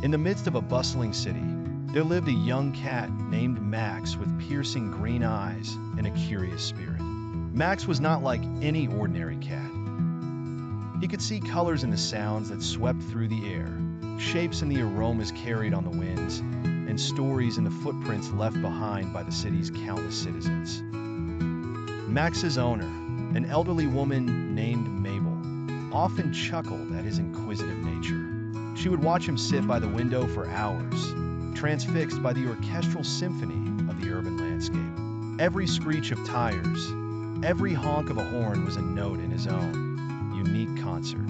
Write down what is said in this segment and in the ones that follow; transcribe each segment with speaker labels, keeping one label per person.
Speaker 1: In the midst of a bustling city, there lived a young cat named Max with piercing green eyes and a curious spirit. Max was not like any ordinary cat. He could see colors in the sounds that swept through the air, shapes in the aromas carried on the winds, and stories in the footprints left behind by the city's countless citizens. Max's owner, an elderly woman named Mabel, often chuckled at his inquisitive nature. She would watch him sit by the window for hours, transfixed by the orchestral symphony of the urban landscape. Every screech of tires, every honk of a horn was a note in his own unique concert.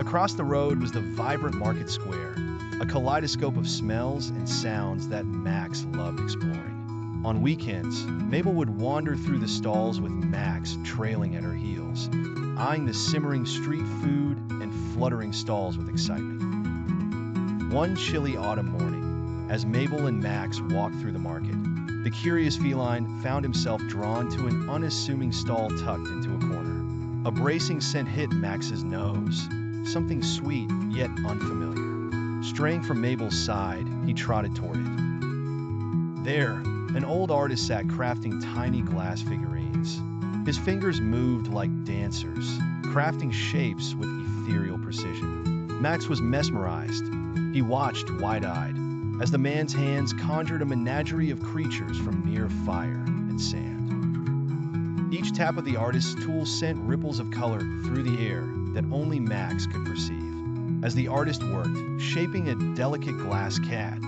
Speaker 1: Across the road was the vibrant market square, a kaleidoscope of smells and sounds that Max loved exploring. On weekends, Mabel would wander through the stalls with Max trailing at her heels, eyeing the simmering street food and fluttering stalls with excitement. One chilly autumn morning, as Mabel and Max walked through the market, the curious feline found himself drawn to an unassuming stall tucked into a corner. A bracing scent hit Max's nose, something sweet yet unfamiliar. Straying from Mabel's side, he trotted toward it. There, an old artist sat crafting tiny glass figurines. His fingers moved like dancers, crafting shapes with ethereal precision. Max was mesmerized. He watched wide-eyed as the man's hands conjured a menagerie of creatures from mere fire and sand. Each tap of the artist's tool sent ripples of color through the air that only Max could perceive. As the artist worked, shaping a delicate glass cat,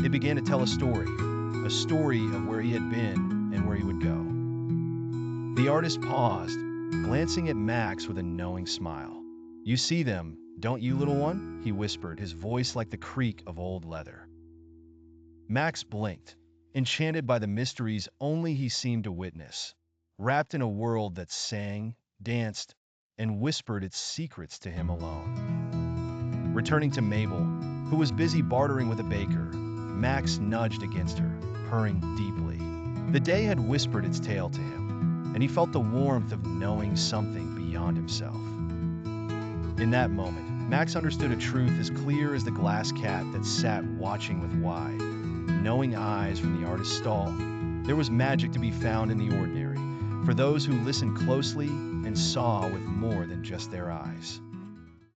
Speaker 1: it began to tell a story of where he had been and where he would go. The artist paused, glancing at Max with a knowing smile. "You see them, don't you, little one?" he whispered, his voice like the creak of old leather. Max blinked, enchanted by the mysteries only he seemed to witness, wrapped in a world that sang, danced, and whispered its secrets to him alone. Returning to Mabel, who was busy bartering with a baker, Max nudged against her, purring deeply. The day had whispered its tale to him, and he felt the warmth of knowing something beyond himself. In that moment, Max understood a truth as clear as the glass cat that sat watching with wide, knowing eyes from the artist's stall. There was magic to be found in the ordinary, for those who listened closely and saw with more than just their eyes.